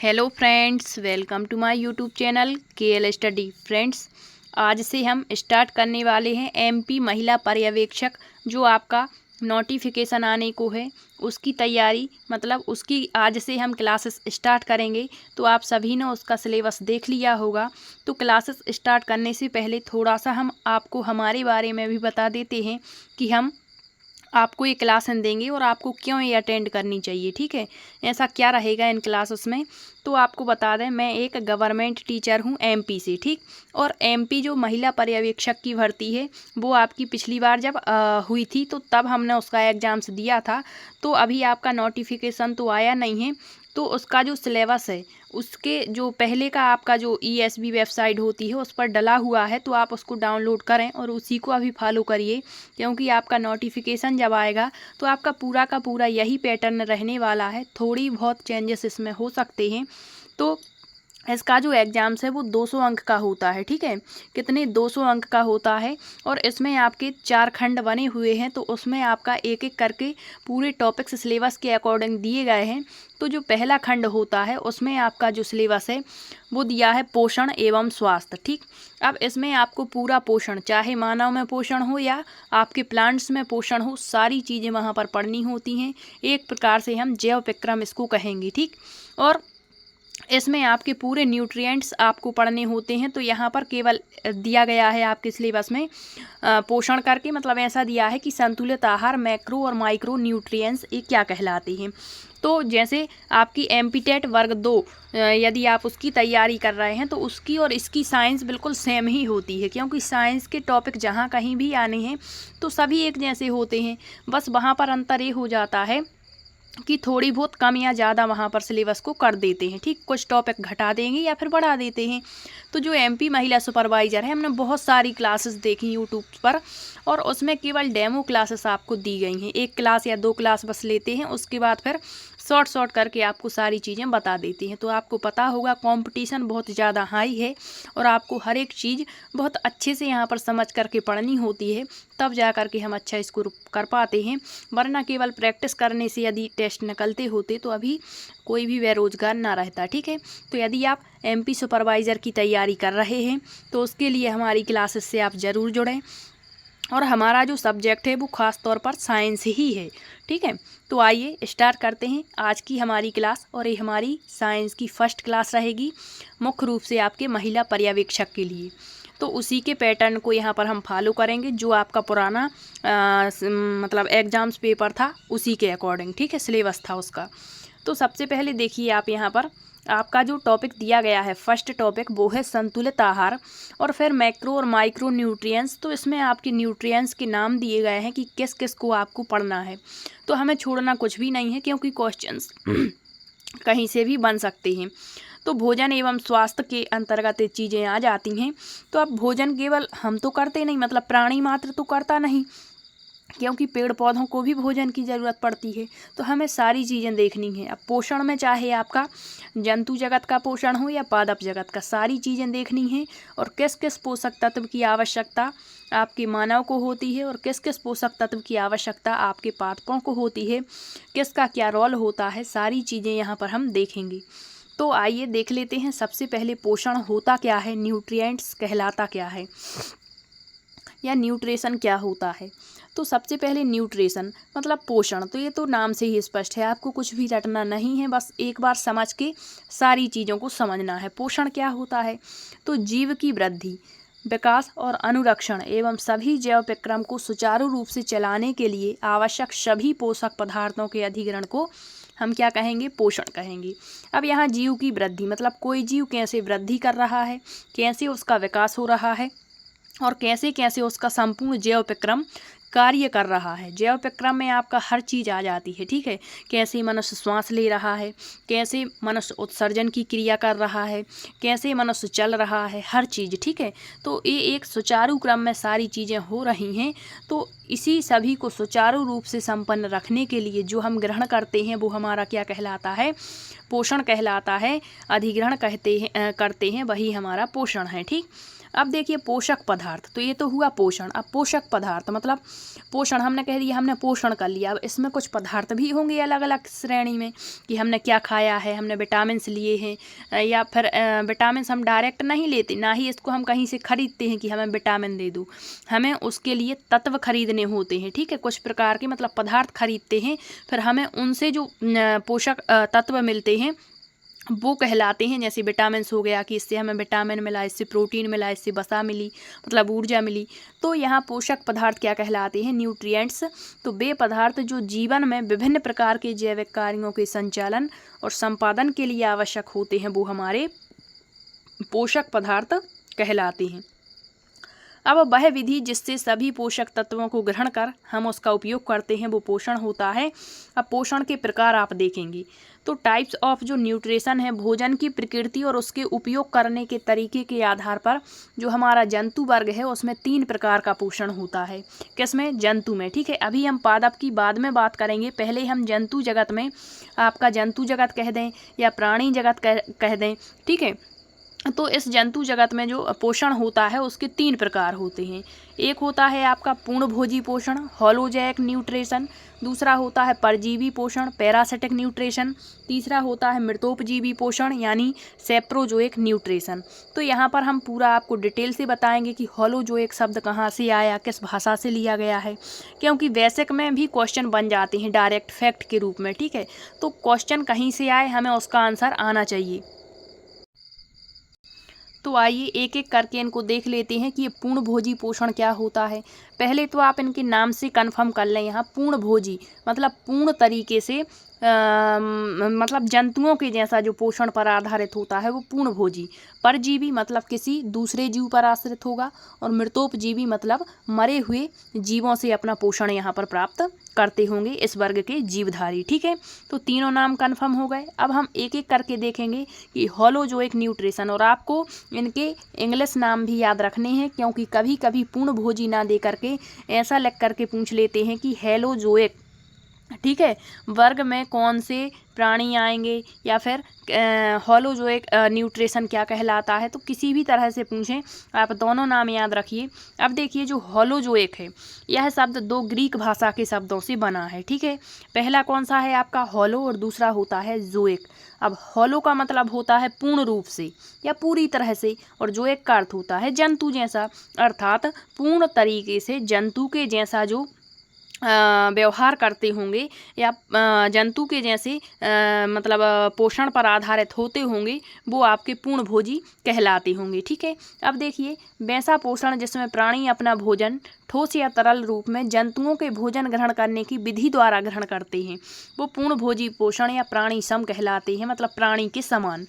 Hello friends, welcome to my YouTube channel KL study. Friends, आज से हम start करने वाले हैं एमपी महिला पर्यवेक्षक। जो आपका नोटिफिकेशन आने को है उसकी तैयारी, मतलब उसकी आज से हम क्लासेस स्टार्ट करेंगे। तो आप सभी ने उसका सिलेबस देख लिया होगा। तो क्लासेस स्टार्ट करने से पहले थोड़ा सा हम आपको हमारे बारे में भी बता देते हैं कि हम आपको ये क्लास देंगे और आपको क्यों ये अटेंड करनी चाहिए। ठीक है, ऐसा क्या रहेगा इन क्लासेस में। तो आपको बता दें, मैं एक गवर्नमेंट टीचर हूँ एमपी से। ठीक, और एमपी जो महिला पर्यवेक्षक की भर्ती है वो आपकी पिछली बार जब हुई थी तो तब हमने उसका एग्ज़ाम्स दिया था। तो अभी आपका नोटिफिकेशन तो आया नहीं है। तो उसका जो सिलेबस है उसके जो पहले का आपका जो ईएसबी वेबसाइट होती है उस पर डला हुआ है, तो आप उसको डाउनलोड करें और उसी को अभी फॉलो करिए। क्योंकि आपका नोटिफिकेशन जब आएगा तो आपका पूरा का पूरा यही पैटर्न रहने वाला है। थोड़ी बहुत चेंजेस इसमें हो सकते हैं। तो इसका जो एग्ज़ाम्स है वो 200 अंक का होता है। ठीक है, कितने 200 अंक का होता है। और इसमें आपके 4 खंड बने हुए हैं, तो उसमें आपका एक एक करके पूरे टॉपिक्स सिलेबस के अकॉर्डिंग दिए गए हैं। तो जो पहला खंड होता है उसमें आपका जो सिलेबस है वो दिया है पोषण एवं स्वास्थ्य। ठीक, अब इसमें आपको पूरा पोषण, चाहे मानव में पोषण हो या आपके प्लांट्स में पोषण हो, सारी चीज़ें वहाँ पर पढ़नी होती हैं। एक प्रकार से हम जैव विक्रम इसको कहेंगे। ठीक, और इसमें आपके पूरे न्यूट्रिएंट्स आपको पढ़ने होते हैं। तो यहाँ पर केवल दिया गया है आपके सिलेबस में पोषण करके, मतलब ऐसा दिया है कि संतुलित आहार, मैक्रो और माइक्रो न्यूट्रिएंट्स ये क्या कहलाते हैं। तो जैसे आपकी एमपीटेट वर्ग 2 यदि आप उसकी तैयारी कर रहे हैं तो उसकी और इसकी साइंस बिल्कुल सेम ही होती है। क्योंकि साइंस के टॉपिक जहाँ कहीं भी आने हैं तो सभी एक जैसे होते हैं। बस वहाँ पर अंतर ये हो जाता है कि थोड़ी बहुत कम या ज़्यादा वहाँ पर सिलेबस को कर देते हैं। ठीक, कुछ टॉपिक घटा देंगे या फिर बढ़ा देते हैं। तो जो एमपी महिला सुपरवाइज़र है, हमने बहुत सारी क्लासेस देखी यूट्यूब पर और उसमें केवल डेमो क्लासेस आपको दी गई हैं। एक क्लास या 2 क्लास बस लेते हैं, उसके बाद फिर शॉर्ट करके आपको सारी चीज़ें बता देती हैं। तो आपको पता होगा कंपटीशन बहुत ज़्यादा हाई है और आपको हर एक चीज़ बहुत अच्छे से यहाँ पर समझ करके पढ़नी होती है, तब जा कर के हम अच्छा इसको कर पाते हैं। वरना केवल प्रैक्टिस करने से यदि टेस्ट निकलते होते तो अभी कोई भी बेरोजगार ना रहता। ठीक है, तो यदि आप एमपी सुपरवाइज़र की तैयारी कर रहे हैं तो उसके लिए हमारी क्लासेस से आप ज़रूर जुड़ें। और हमारा जो सब्जेक्ट है वो ख़ास तौर पर साइंस ही है। ठीक है, तो आइए स्टार्ट करते हैं आज की हमारी क्लास। और ये हमारी साइंस की फर्स्ट क्लास रहेगी, मुख्य रूप से आपके महिला पर्यवेक्षक के लिए। तो उसी के पैटर्न को यहाँ पर हम फॉलो करेंगे, जो आपका पुराना मतलब एग्ज़ाम्स पेपर था उसी के अकॉर्डिंग। ठीक है, सिलेबस था उसका। तो सबसे पहले देखिए, आप यहाँ पर आपका जो टॉपिक दिया गया है, फर्स्ट टॉपिक वो है संतुलित आहार और फिर मैक्रो और माइक्रो न्यूट्रिएंट्स। तो इसमें आपके न्यूट्रिएंट्स के नाम दिए गए हैं कि किस किस को आपको पढ़ना है। तो हमें छोड़ना कुछ भी नहीं है, क्योंकि क्वेश्चंस कहीं से भी बन सकते हैं। तो भोजन एवं स्वास्थ्य के अंतर्गत ये चीज़ें आ जाती हैं। तो अब भोजन केवल हम तो करते नहीं, मतलब प्राणी मात्र तो करता नहीं, क्योंकि पेड़ पौधों को भी भोजन की ज़रूरत पड़ती है। तो हमें सारी चीज़ें देखनी है। अब पोषण में चाहे आपका जंतु जगत का पोषण हो या पादप जगत का, सारी चीज़ें देखनी है। और किस किस पोषक तत्व की आवश्यकता आपके मानव को होती है और किस किस पोषक तत्व की आवश्यकता आपके पादपों को होती है, किसका क्या रोल होता है, सारी चीज़ें यहाँ पर हम देखेंगे। तो आइए देख लेते हैं। सबसे पहले पोषण होता क्या है, न्यूट्रिएंट्स कहलाता क्या है, या न्यूट्रिशन क्या होता है। तो सबसे पहले न्यूट्रिशन मतलब पोषण, तो ये तो नाम से ही स्पष्ट है, आपको कुछ भी रटना नहीं है, बस एक बार समझ के सारी चीज़ों को समझना है। पोषण क्या होता है, तो जीव की वृद्धि, विकास और अनुरक्षण एवं सभी जैव विक्रम को सुचारू रूप से चलाने के लिए आवश्यक सभी पोषक पदार्थों के अधिग्रहण को हम क्या कहेंगे, पोषण कहेंगे। अब यहाँ जीव की वृद्धि मतलब कोई जीव कैसे वृद्धि कर रहा है, कैसे उसका विकास हो रहा है और कैसे कैसे उसका संपूर्ण जैव विक्रम कार्य कर रहा है। जैव विक्रम में आपका हर चीज़ आ जाती है। ठीक है, कैसे मनुष्य श्वास ले रहा है, कैसे मनुष्य उत्सर्जन की क्रिया कर रहा है, कैसे मनुष्य चल रहा है, हर चीज़। ठीक है, तो ये एक सुचारू क्रम में सारी चीज़ें हो रही हैं। तो इसी सभी को सुचारू रूप से संपन्न रखने के लिए जो हम ग्रहण करते हैं वो हमारा क्या कहलाता है, पोषण कहलाता है। अधिग्रहण करते हैं वही हमारा पोषण है। ठीक, अब देखिए पोषक पदार्थ, तो ये तो हुआ पोषण। अब पोषक पदार्थ मतलब पोषण हमने कह दिया, हमने पोषण कर लिया। अब इसमें कुछ पदार्थ भी होंगे अलग अलग श्रेणी में कि हमने क्या खाया है, हमने विटामिन लिए हैं या फिर विटामिन हम डायरेक्ट नहीं लेते, ना ही इसको हम कहीं से खरीदते हैं कि हमें विटामिन दे दो, हमें उसके लिए तत्व खरीदने होते हैं। ठीक है, कुछ प्रकार के मतलब पदार्थ खरीदते हैं, फिर हमें उनसे जो पोषक तत्व मिलते हैं वो कहलाते हैं। जैसे विटामिन हो गया कि इससे हमें विटामिन मिला, इससे प्रोटीन मिला, इससे वसा मिली, मतलब ऊर्जा मिली। तो यहाँ पोषक पदार्थ क्या कहलाते हैं? न्यूट्रिएंट्स। तो वे पदार्थ जो जीवन में विभिन्न प्रकार के जैविक कार्यों के संचालन और संपादन के लिए आवश्यक होते हैं, वो हमारे पोषक पदार्थ कहलाते हैं। अब वह विधि जिससे सभी पोषक तत्वों को ग्रहण कर हम उसका उपयोग करते हैं वो पोषण होता है। अब पोषण के प्रकार आप देखेंगे तो टाइप्स ऑफ जो न्यूट्रिशन है, भोजन की प्रकृति और उसके उपयोग करने के तरीके के आधार पर जो हमारा जंतु वर्ग है उसमें 3 प्रकार का पोषण होता है। किसमें? जंतु में। ठीक है, अभी हम पादप की बाद में बात करेंगे, पहले हम जंतु जगत में, आपका जंतु जगत कह दें या प्राणी जगत कह दें। ठीक है, तो इस जंतु जगत में जो पोषण होता है उसके 3 प्रकार होते हैं। एक होता है आपका पूर्णभोजी पोषण, होलोजैक न्यूट्रिशन। दूसरा होता है परजीवी पोषण, पैरासिटिक न्यूट्रिशन। तीसरा होता है मृतोपजीवी पोषण यानी सेप्रोजोइक न्यूट्रिशन। तो यहाँ पर हम पूरा आपको डिटेल से बताएंगे कि होलोजोइक शब्द कहाँ से आया, किस भाषा से लिया गया है, क्योंकि बेसिक में भी क्वेश्चन बन जाते हैं डायरेक्ट फैक्ट के रूप में। ठीक है, तो क्वेश्चन कहीं से आए हमें उसका आंसर आना चाहिए। तो आइए एक एक करके इनको देख लेते हैं कि ये पूर्णभोजी पोषण क्या होता है। पहले तो आप इनके नाम से कंफर्म कर लें। यहाँ पूर्णभोजी मतलब पूर्ण तरीके से मतलब जंतुओं के जैसा जो पोषण पर आधारित होता है वो पूर्णभोजी। परजीवी मतलब किसी दूसरे जीव पर आश्रित होगा, और मृतोपजीवी मतलब मरे हुए जीवों से अपना पोषण यहाँ पर प्राप्त करते होंगे इस वर्ग के जीवधारी। ठीक है, तो तीनों नाम कंफर्म हो गए। अब हम एक एक करके देखेंगे कि होलोजोइक न्यूट्रिशन, और आपको इनके इंग्लिश नाम भी याद रखने हैं क्योंकि कभी कभी पूर्णभोजी ना दे करके ऐसा लिख करके पूछ लेते हैं कि हेलोजोइक। ठीक है, वर्ग में कौन से प्राणी आएंगे या फिर होलोजोइक न्यूट्रिशन क्या कहलाता है, तो किसी भी तरह से पूछें आप दोनों नाम याद रखिए। अब देखिए जो होलोजोइक है यह शब्द 2 ग्रीक भाषा के शब्दों से बना है। ठीक है, पहला कौन सा है आपका होलो और दूसरा होता है जोइक। अब होलो का मतलब होता है पूर्ण रूप से या पूरी तरह से, और जोइक का अर्थ होता है जंतु जैसा, अर्थात पूर्ण तरीके से जंतु के जैसा जो व्यवहार करते होंगे या जंतु के जैसे मतलब पोषण पर आधारित होते होंगे, वो आपके पूर्णभोजी कहलाते होंगे। ठीक है, अब देखिए वैसा पोषण जिसमें प्राणी अपना भोजन ठोस या तरल रूप में जंतुओं के भोजन ग्रहण करने की विधि द्वारा ग्रहण करते हैं वो पूर्णभोजी पोषण या प्राणी सम कहलाते हैं, मतलब प्राणी के समान।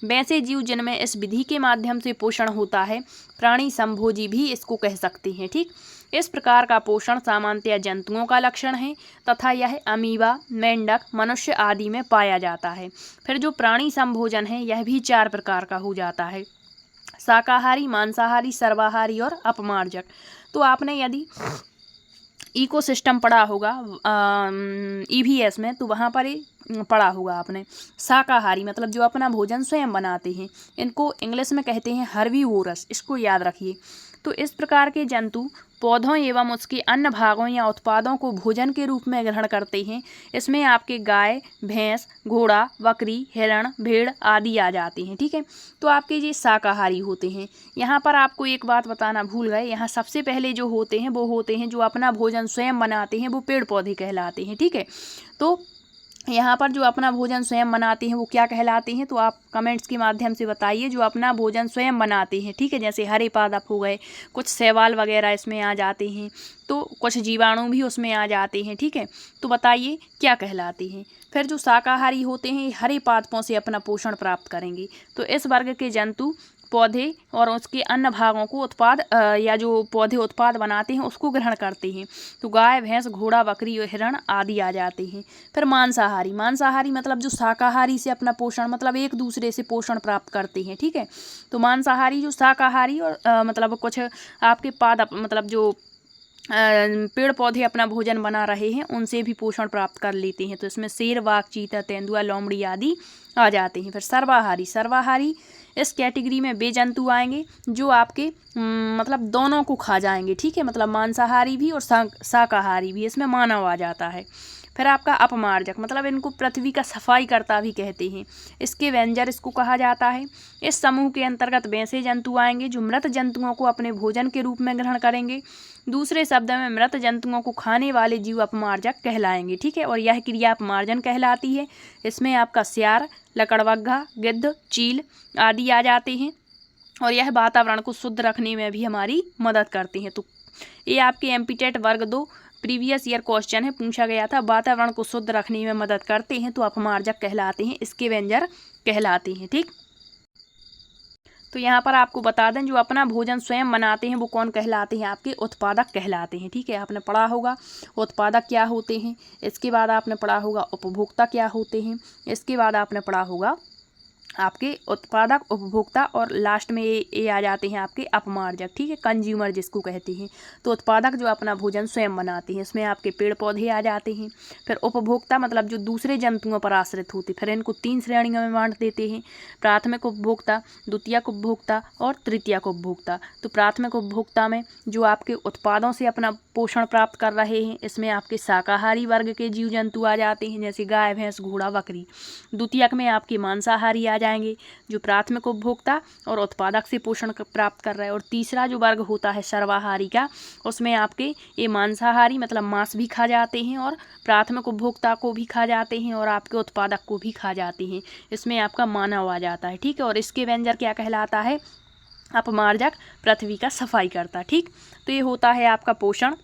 वैसे जीव जिनमें इस विधि के माध्यम से पोषण होता है प्राणी समभोजी भी इसको कह सकते हैं। ठीक, इस प्रकार का पोषण सामान्यतया जंतुओं का लक्षण है तथा यह अमीबा, मेंढक, मनुष्य आदि में पाया जाता है। फिर जो प्राणी समभोजन है यह भी 4 प्रकार का हो जाता है, शाकाहारी, मांसाहारी, सर्वाहारी और अपमार्जक। तो आपने यदि इकोसिस्टम पढ़ा होगा EVS में, तो वहाँ पर ही पढ़ा होगा आपने। शाकाहारी मतलब जो अपना भोजन स्वयं बनाते हैं, इनको इंग्लिश में कहते हैं हर्बीवोरस, इसको याद रखिए। तो इस प्रकार के जंतु पौधों एवं उसके अन्य भागों या उत्पादों को भोजन के रूप में ग्रहण करते हैं। इसमें आपके गाय, भैंस, घोड़ा, बकरी, हिरण, भेड़ आदि आ जाते हैं। ठीक है, तो आपके ये शाकाहारी होते हैं। यहाँ पर आपको एक बात बताना भूल गए, यहाँ सबसे पहले जो होते हैं वो होते हैं जो अपना भोजन स्वयं बनाते हैं, वो पेड़ पौधे कहलाते हैं। ठीक है, तो यहाँ पर जो अपना भोजन स्वयं बनाते हैं वो क्या कहलाते हैं, तो आप कमेंट्स के माध्यम से बताइए। जो अपना भोजन स्वयं बनाते हैं, ठीक है, जैसे हरे पादप हो गए, कुछ शैवाल वगैरह इसमें आ जाते हैं, तो कुछ जीवाणु भी उसमें आ जाते हैं। ठीक है, तो बताइए क्या कहलाते हैं। फिर जो शाकाहारी होते हैं हरे पादपों से अपना पोषण प्राप्त करेंगे। तो इस वर्ग के जंतु पौधे और उसके अन्य भागों को उत्पाद या जो पौधे उत्पाद बनाते हैं उसको ग्रहण करते हैं। तो गाय, भैंस, घोड़ा, बकरी और हिरण आदि आ जाते हैं। फिर मांसाहारी, मांसाहारी मतलब जो शाकाहारी से अपना पोषण मतलब एक दूसरे से पोषण प्राप्त करते हैं। ठीक है, तो मांसाहारी जो शाकाहारी और मतलब कुछ आपके पादप मतलब जो पेड़ पौधे अपना भोजन बना रहे हैं उनसे भी पोषण प्राप्त कर लेते हैं। तो इसमें शेर, बाघ, चीता, तेंदुआ, लोमड़ी आदि आ जाते हैं। फिर सर्वाहारी, सर्वाहारी इस कैटेगरी में वे जंतु आएंगे जो आपके मतलब दोनों को खा जाएंगे, ठीक है, मतलब मांसाहारी भी और शाकाहारी भी, इसमें मानव आ जाता है। फिर आपका अपमार्जक, मतलब इनको पृथ्वी का सफाई करता भी कहते हैं, इसके वेंजर इसको कहा जाता है। इस समूह के अंतर्गत वैसे जंतु आएंगे जो मृत जंतुओं को अपने भोजन के रूप में ग्रहण करेंगे। दूसरे शब्द में मृत जंतुओं को खाने वाले जीव अपमार्जक कहलाएंगे, ठीक है, और यह क्रिया अपमार्जन कहलाती है। इसमें आपका सियार, लकड़बग्घा, गिद्ध, चील आदि आ जाते हैं और यह वातावरण को शुद्ध रखने में भी हमारी मदद करते हैं। तो ये आपके एमपीटेट वर्ग 2 प्रीवियस ईयर क्वेश्चन है, पूछा गया था, वातावरण को शुद्ध रखने में मदद करते हैं तो अपमार्जक कहलाते हैं, इसके व्यंजर कहलाते हैं, ठीक। तो यहाँ पर आपको बता दें जो अपना भोजन स्वयं बनाते हैं वो कौन कहलाते हैं, आपके उत्पादक कहलाते हैं, ठीक है। आपने पढ़ा होगा उत्पादक क्या होते हैं, इसके बाद आपने पढ़ा होगा उपभोक्ता क्या होते हैं, इसके बाद आपने पढ़ा होगा आपके उत्पादक, उपभोक्ता और लास्ट में ये आ जाते हैं आपके अपमार्जक, ठीक है, कंज्यूमर जिसको कहते हैं। तो उत्पादक जो अपना भोजन स्वयं बनाते हैं, इसमें आपके पेड़ पौधे आ जाते हैं। फिर उपभोक्ता मतलब जो दूसरे जंतुओं पर आश्रित होते, फिर इनको 3 श्रेणियों में बांट देते हैं, प्राथमिक उपभोक्ता, द्वितीयक उपभोक्ता और तृतीयक उपभोक्ता। तो प्राथमिक उपभोक्ता में जो आपके उत्पादों से अपना पोषण प्राप्त कर रहे हैं, इसमें आपके शाकाहारी वर्ग के जीव जंतु आ जाते हैं जैसे गाय, भैंस, घोड़ा, बकरी। द्वितीयक में आपके मांसाहारी आ जाएंगे जो प्राथमिक उपभोक्ता और उत्पादक से पोषण प्राप्त कर रहे हैं। और तीसरा जो वर्ग होता है सर्वाहारी का, उसमें आपके ये मांसाहारी मतलब मांस भी खा जाते हैं और प्राथमिक उपभोक्ता को भी खा जाते हैं और आपके उत्पादक को भी खा जाते हैं, इसमें आपका मानव आ जाता है, ठीक है। और इसके व्यंजर क्या कहलाता है, अपमार्जक, पृथ्वी का सफाई करता, ठीक। तो ये होता है आपका पोषण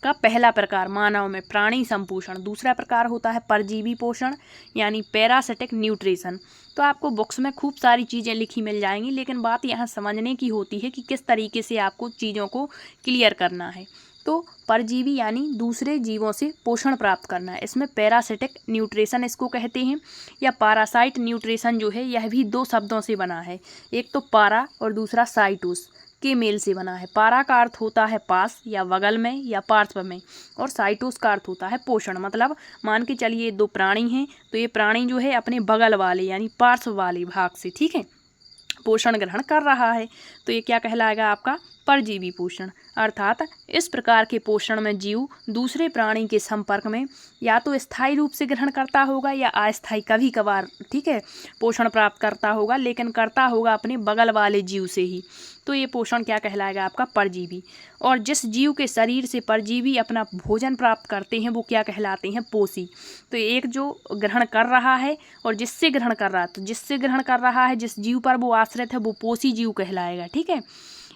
का पहला प्रकार मानव में प्राणी संपोषण। दूसरा प्रकार होता है परजीवी पोषण यानी पैरासिटिक न्यूट्रिशन। तो आपको बुक्स में खूब सारी चीज़ें लिखी मिल जाएंगी, लेकिन बात यहाँ समझने की होती है कि किस तरीके से आपको चीज़ों को क्लियर करना है। तो परजीवी यानी दूसरे जीवों से पोषण प्राप्त करना है, इसमें पैरासिटिक न्यूट्रिशन इसको कहते हैं, या पैरासाइट न्यूट्रिशन जो है यह भी 2 शब्दों से बना है, एक तो पारा और दूसरा साइटोस के मेल से बना है। पारा का अर्थ होता है पास या बगल में या पार्श्व में, और साइटोस का अर्थ होता है पोषण, मतलब मान के चलिए 2 प्राणी हैं तो ये प्राणी जो है अपने बगल वाले यानी पार्श्व वाले भाग से, ठीक है, पोषण ग्रहण कर रहा है। तो ये क्या कहलाएगा आपका परजीवी पोषण। अर्थात इस प्रकार के पोषण में जीव दूसरे प्राणी के संपर्क में या तो स्थायी रूप से ग्रहण करता होगा या अस्थायी कभी कभार, ठीक है, पोषण प्राप्त करता होगा, लेकिन करता होगा अपने बगल वाले जीव से ही। तो ये पोषण क्या कहलाएगा आपका परजीवी। और जिस जीव के शरीर से परजीवी अपना भोजन प्राप्त करते हैं वो क्या कहलाते हैं, पोषी। तो एक जो ग्रहण कर रहा है और जिससे ग्रहण कर रहा है, तो जिससे ग्रहण कर रहा है जिस जीव पर वो आश्रित है वो पोषी जीव कहलाएगा, ठीक है।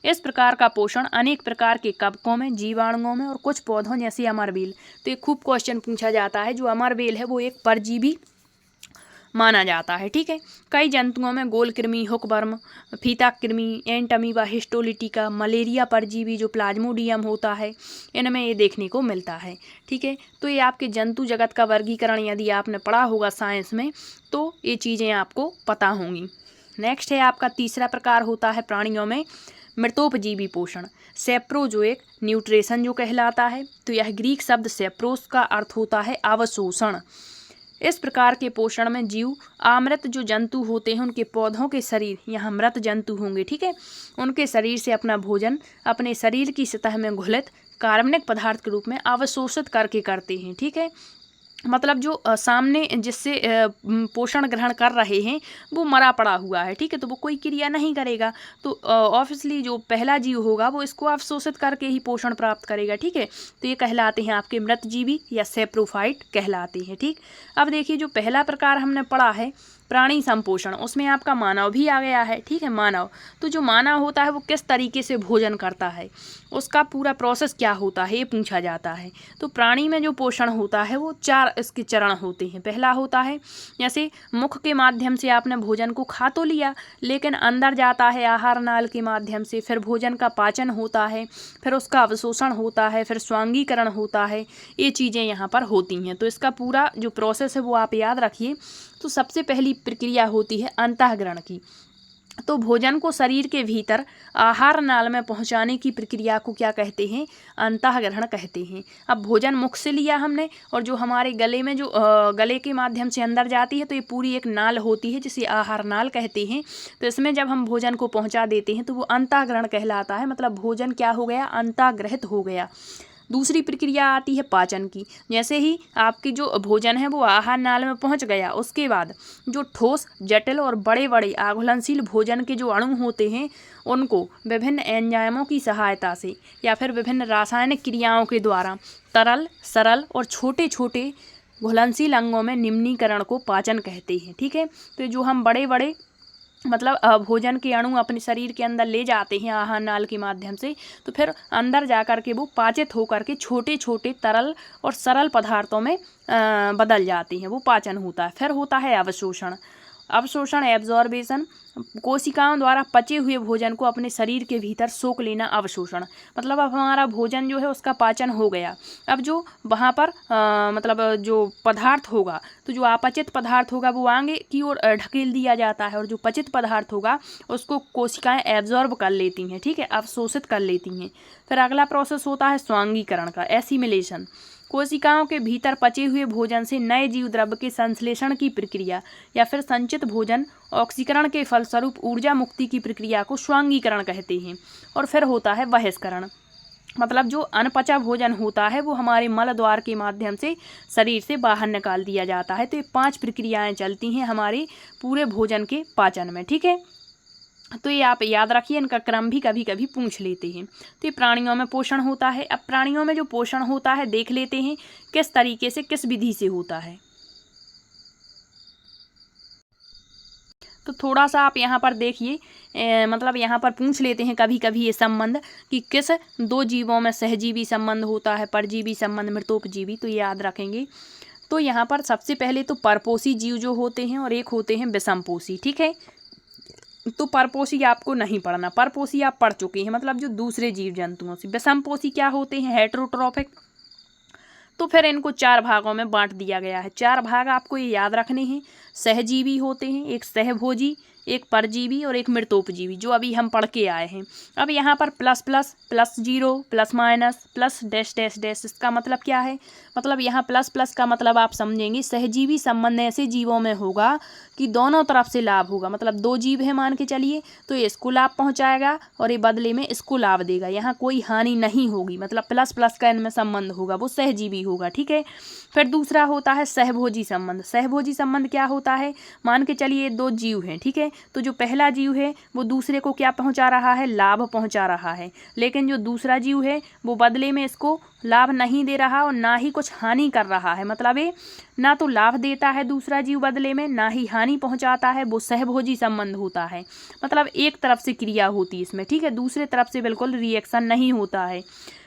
इस प्रकार का पोषण अनेक प्रकार के कवकों में, जीवाणुओं में और कुछ पौधों जैसे अमरबेल। तो एक खूब क्वेश्चन पूछा जाता है, जो अमरबेल है वो एक परजीवी माना जाता है, ठीक है। कई जंतुओं में गोल कृमि, हुकवर्म, फीता कृमि, एंट अमीबा, हिस्टोलिटिका, मलेरिया परजीवी जो प्लाज्मोडियम होता है, इनमें ये देखने को मिलता है, ठीक है। तो ये आपके जंतु जगत का वर्गीकरण यदि आपने पढ़ा होगा साइंस में तो ये चीज़ें आपको पता होंगी। नेक्स्ट है आपका तीसरा प्रकार होता है प्राणियों में मृतोपजीवी पोषण। सेप्रो जो एक न्यूट्रिशन जो कहलाता है, तो यह ग्रीक शब्द सेप्रोस का अर्थ होता है अवशोषण। इस प्रकार के पोषण में जीव आमृत जो जंतु होते हैं उनके पौधों के शरीर, यहाँ मृत जंतु होंगे, ठीक है, उनके शरीर से अपना भोजन अपने शरीर की सतह में घुलित कार्बनिक पदार्थ के रूप में अवशोषित करके करते हैं, ठीक है। मतलब जो सामने जिससे पोषण ग्रहण कर रहे हैं वो मरा पड़ा हुआ है, ठीक है, तो वो कोई क्रिया नहीं करेगा, तो ऑब्वियसली जो पहला जीव होगा वो इसको अवशोषित करके ही पोषण प्राप्त करेगा, ठीक है। तो ये कहलाते हैं आपके मृतजीवी या सेप्रोफाइट कहलाते हैं, ठीक। अब देखिए जो पहला प्रकार हमने पढ़ा है प्राणी संपोषण, उसमें आपका मानव भी आ गया है, ठीक है, मानव। तो जो मानव होता है वो किस तरीके से भोजन करता है, उसका पूरा प्रोसेस क्या होता है ये पूछा जाता है। तो प्राणी में जो पोषण होता है वो 4 इसके चरण होते हैं। पहला होता है जैसे मुख के माध्यम से आपने भोजन को खा तो लिया, लेकिन अंदर जाता है आहार नाल के माध्यम से, फिर भोजन का पाचन होता है, फिर उसका अवशोषण होता है, फिर स्वांगीकरण होता है, ये चीज़ें यहाँ पर होती हैं। तो इसका पूरा जो प्रोसेस है वो आप याद रखिए। तो सबसे पहली प्रक्रिया होती है अंतःग्रहण की। तो भोजन को शरीर के भीतर आहार नाल में पहुंचाने की प्रक्रिया को क्या कहते हैं? अंतःग्रहण कहते हैं। अब भोजन मुख से लिया हमने और जो हमारे गले में जो गले के माध्यम से अंदर जाती है, तो ये पूरी एक नाल होती है जिसे आहार नाल कहते हैं। तो इसमें जब हम भोजन को पहुंचा देते हैं तो वो अंतःग्रहण कहलाता है, मतलब भोजन क्या हो गया? अंतःग्रहित हो गया। दूसरी प्रक्रिया आती है पाचन की। जैसे ही आपकी जो भोजन है वो आहार नाल में पहुंच गया, उसके बाद जो ठोस, जटिल और बड़े बड़े आघूलनशील भोजन के जो अणु होते हैं उनको विभिन्न एंजाइमों की सहायता से या फिर विभिन्न रासायनिक क्रियाओं के द्वारा तरल, सरल और छोटे छोटे घुलनशील अंगों में निम्नीकरण को पाचन कहते हैं। ठीक है, तो जो हम बड़े बड़े मतलब भोजन के अणु अपने शरीर के अंदर ले जाते हैं आहार नाल के माध्यम से, तो फिर अंदर जा कर के वो पाचित होकर के छोटे छोटे तरल और सरल पदार्थों में बदल जाते हैं, वो पाचन होता है। फिर होता है अवशोषण। अवशोषण एब्जॉर्बेशन, कोशिकाओं द्वारा पचे हुए भोजन को अपने शरीर के भीतर सोख लेना अवशोषण। मतलब अब हमारा भोजन जो है उसका पाचन हो गया, अब जो वहाँ पर मतलब जो पदार्थ होगा, तो जो अपचित पदार्थ होगा वो आगे की ओर ढकेल दिया जाता है और जो पचित पदार्थ होगा उसको कोशिकाएं एब्जॉर्ब कर लेती हैं। ठीक है, अवशोषित कर लेती हैं। फिर अगला प्रोसेस होता है स्वांगीकरण का, एसिमिलेशन। कोशिकाओं के भीतर पचे हुए भोजन से नए जीव द्रव्य के संश्लेषण की प्रक्रिया या फिर संचित भोजन ऑक्सीकरण के फलस्वरूप ऊर्जा मुक्ति की प्रक्रिया को स्वांगीकरण कहते हैं। और फिर होता है बहिष्करण। मतलब जो अनपचा भोजन होता है वो हमारे मल द्वार के माध्यम से शरीर से बाहर निकाल दिया जाता है। तो ये 5 प्रक्रियाएं चलती हैं हमारे पूरे भोजन के पाचन में। ठीक है, तो ये आप याद रखिए, इनका क्रम भी कभी कभी पूछ लेते हैं। तो ये प्राणियों में पोषण होता है। अब प्राणियों में जो पोषण होता है देख लेते हैं किस तरीके से, किस विधि से होता है। तो थोड़ा सा आप यहाँ पर देखिए, मतलब यहाँ पर पूछ लेते हैं कभी कभी ये संबंध कि किस 2 जीवों में सहजीवी संबंध होता है, परजीवी संबंध, मृतोपजीवी। तो ये याद रखेंगे। तो यहाँ पर सबसे पहले तो परपोषी जीव जो होते हैं और एक होते हैं विषमपोषी। ठीक है, तो परपोषी आपको नहीं पढ़ना, परपोषी आप पढ़ चुके हैं, मतलब जो दूसरे जीव जंतुओं से। विषमपोषी क्या होते हैं? हेटेरोट्रॉफिक। तो फिर इनको 4 भागों में बांट दिया गया है। 4 भाग आपको ये याद रखने हैं। सहजीवी होते हैं, एक सहभोजी, एक परजीवी और एक मृतोपजीवी, जो अभी हम पढ़ के आए हैं। अब यहाँ पर plus plus, plus zero, plus minus, plus dash dash dash, इसका मतलब क्या है? मतलब यहाँ प्लस प्लस का मतलब आप समझेंगे सहजीवी संबंध ऐसे जीवों में होगा कि दोनों तरफ से लाभ होगा। मतलब 2 जीव है मान के चलिए, तो ये इसको लाभ पहुँचाएगा और ये बदले में इसको लाभ देगा, यहाँ कोई हानि नहीं होगी। मतलब प्लस प्लस का इनमें संबंध होगा, वो सहजीवी होगा। ठीक है, फिर दूसरा होता है सहभोजी संबंध। सहभोजी संबंध क्या होता है? मान के चलिए 2 जीव हैं। ठीक है, तो जो पहला जीव है वो दूसरे को क्या पहुंचा रहा है? लाभ पहुंचा रहा है। लेकिन जो दूसरा जीव है वो बदले में इसको लाभ नहीं दे रहा और ना ही कुछ हानि कर रहा है। मतलब ये ना तो लाभ देता है दूसरा जीव बदले में, ना ही हानि पहुंचाता है। वो सहभोजी संबंध होता है। मतलब एक तरफ से क्रिया होती है इसमें। ठीक है, दूसरे तरफ से बिल्कुल रिएक्शन नहीं होता है।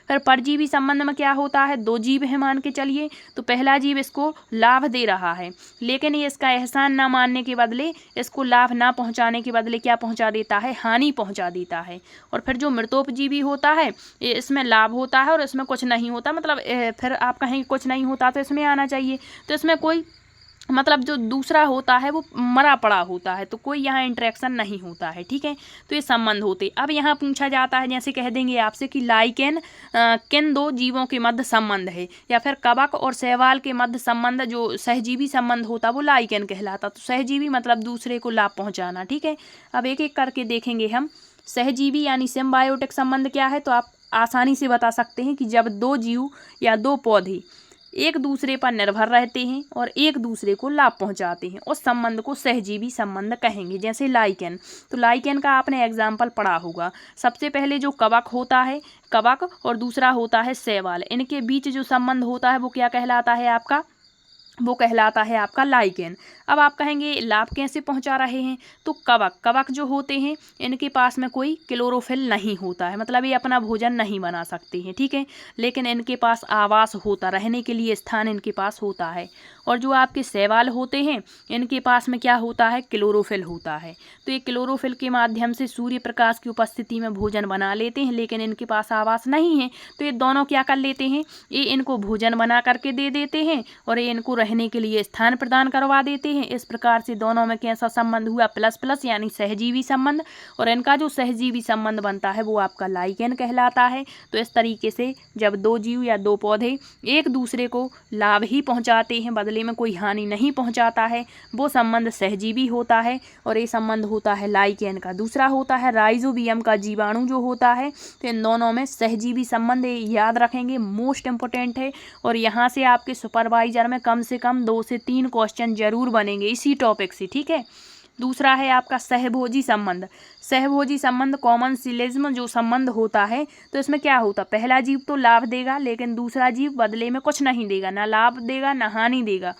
फिर परजीवी संबंध में क्या होता है? 2 जीव है मान के चलिए, तो पहला जीव इसको लाभ दे रहा है, लेकिन ये इसका एहसान ना मानने के बदले, इसको लाभ ना पहुंचाने के बदले क्या पहुंचा देता है? हानि पहुंचा देता है। और फिर जो मृतोपजीवी होता है, इसमें लाभ होता है और इसमें कुछ नहीं होता। मतलब फिर आप कहेंगे कुछ नहीं होता तो इसमें आना चाहिए, तो इसमें कोई मतलब जो दूसरा होता है वो मरा पड़ा होता है, तो कोई यहाँ इंटरेक्शन नहीं होता है। ठीक है, तो ये संबंध होते। अब यहाँ पूछा जाता है, जैसे कह देंगे आपसे कि लाइकेन किन 2 जीवों के मध्य संबंध है, या फिर कवक और शैवाल के मध्य संबंध जो सहजीवी संबंध होता वो लाइकेन कहलाता। तो सहजीवी मतलब दूसरे को लाभ पहुँचाना। ठीक है, अब एक एक करके देखेंगे हम। सहजीवी यानी सिम्बायोटिक संबंध क्या है, तो आप आसानी से बता सकते हैं कि जब 2 जीव या 2 पौधे एक दूसरे पर निर्भर रहते हैं और एक दूसरे को लाभ पहुंचाते हैं, उस संबंध को सहजीवी संबंध कहेंगे। जैसे लाइकेन, तो लाइकेन का आपने एग्जाम्पल पढ़ा होगा। सबसे पहले जो कवक होता है, कवक, और दूसरा होता है शैवाल, इनके बीच जो संबंध होता है वो क्या कहलाता है आपका? वो कहलाता है आपका लाइकेन। अब आप कहेंगे लाभ कैसे पहुंचा रहे हैं, तो कवक जो होते हैं इनके पास में कोई क्लोरोफिल नहीं होता है, मतलब ये अपना भोजन नहीं बना सकते हैं। ठीक है, लेकिन इनके पास आवास होता, रहने के लिए स्थान इनके पास होता है। और जो आपके शैवाल होते हैं इनके पास में क्या होता है, क्लोरोफिल होता है। तो ये क्लोरोफिल के माध्यम से सूर्य प्रकाश की उपस्थिति में भोजन बना लेते हैं, लेकिन इनके पास आवास नहीं है, तो ये दोनों क्या कर लेते हैं, ये इनको भोजन बना करके दे देते हैं और ये इनको रहने के लिए स्थान प्रदान करवा देते हैं। इस प्रकार से दोनों में कैसा संबंध हुआ, प्लस प्लस यानी सहजीवी संबंध, और इनका जो सहजीवी संबंध बनता है वो आपका लाइकेन कहलाता है। तो इस तरीके से जब दो जीव या दो पौधे एक दूसरे को लाभ ही पहुंचाते हैं, बदले में कोई हानि नहीं पहुंचाता है, वो संबंध सहजीवी होता है और ये संबंध होता है लाइकेन का। दूसरा होता है राइजोबियम का जीवाणु जो होता है, तो इन दोनों में सहजीवी संबंध याद रखेंगे, मोस्ट इंपोर्टेंट है। और यहाँ से आपके सुपरवाइजर में कम से कम 2 से 3 क्वेश्चन जरूर बनेंगे इसी टॉपिक से, ठीक है। दूसरा है आपका सहभोजी संबंध। सहभोजी संबंध कॉमन्सलिज्म जो संबंध होता है, तो इसमें क्या होता, पहला जीव तो लाभ देगा लेकिन दूसरा जीव बदले में कुछ नहीं देगा, ना लाभ देगा ना हानि देगा।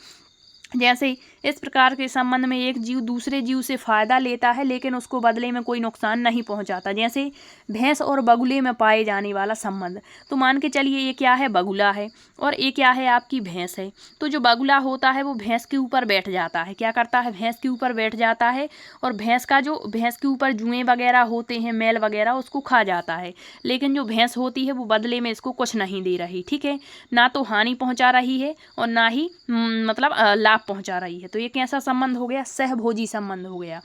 जैसे इस प्रकार के संबंध में एक जीव दूसरे जीव से फायदा लेता है लेकिन उसको बदले में कोई नुकसान नहीं पहुंचाता। जैसे भैंस और बगुले में पाए जाने वाला संबंध। तो मान के चलिए ये क्या है, बगुला है और ये क्या है, आपकी भैंस है। तो जो बगुला होता है वो भैंस के ऊपर बैठ जाता है, क्या करता है, भैंस के ऊपर बैठ जाता है और भैंस के ऊपर जुएं वगैरह होते हैं, मैल वगैरह, उसको खा जाता है। लेकिन जो भैंस होती है वो बदले में इसको कुछ नहीं दे रही, ठीक है, ना तो हानि पहुँचा रही है और ना ही मतलब लाभ पहुंचा रही है। तो ये कैसा संबंध हो गया, सहभोजी संबंध हो गया।